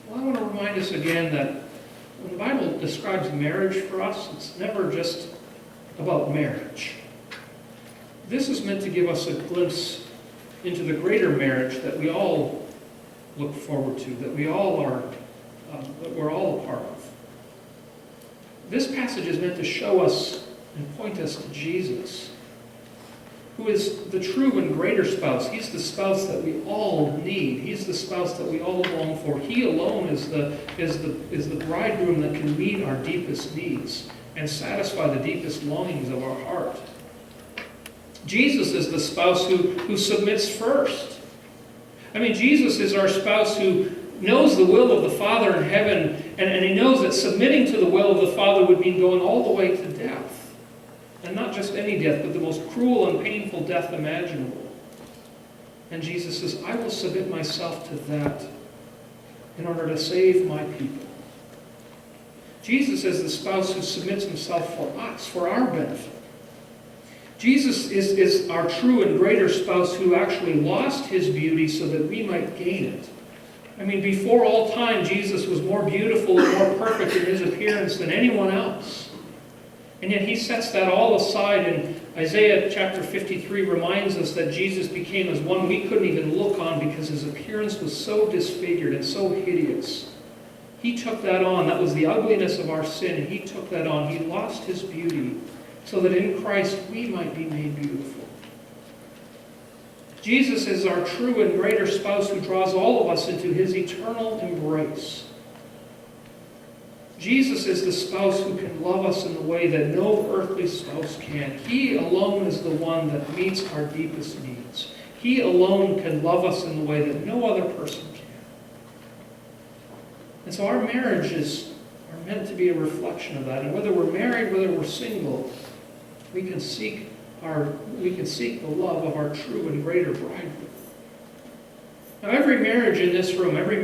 Well, I want to remind us again that when the Bible describes marriage for us, it's never just about marriage. This is meant to give us a glimpse into the greater marriage that we all look forward to, that we're all a part of. This passage is meant to show us and point us to Jesus, who is the true and greater spouse. He's the spouse that we all need. He's the spouse that we all long for. He alone is the bridegroom that can meet our deepest needs and satisfy the deepest longings of our heart. Jesus is the spouse who submits first. I mean, Jesus is our spouse who knows the will of the Father in heaven, and he knows that submitting to the will of the Father would mean going all the way to death. And not just any death, but the most cruel and painful death imaginable. And Jesus says, I will submit myself to that in order to save my people. Jesus is the spouse who submits himself for us, for our benefit. Jesus is our true and greater spouse who actually lost his beauty so that we might gain it. I mean, before all time, Jesus was more beautiful and more perfect in his appearance than anyone else. And yet he sets that all aside, and Isaiah chapter 53 reminds us that Jesus became as one we couldn't even look on because his appearance was so disfigured and so hideous. He took that on. That was the ugliness of our sin, and he took that on. He lost his beauty so that in Christ we might be made beautiful. Jesus is our true and greater spouse who draws all of us into his eternal embrace. Jesus is the spouse who can love us in the way that no earthly spouse can. He alone is the one that meets our deepest needs. He alone can love us in the way that no other person can. And so our marriages are meant to be a reflection of that. And whether we're married, whether we're single, we can seek the love of our true and greater bridegroom. Now, every marriage in this room, every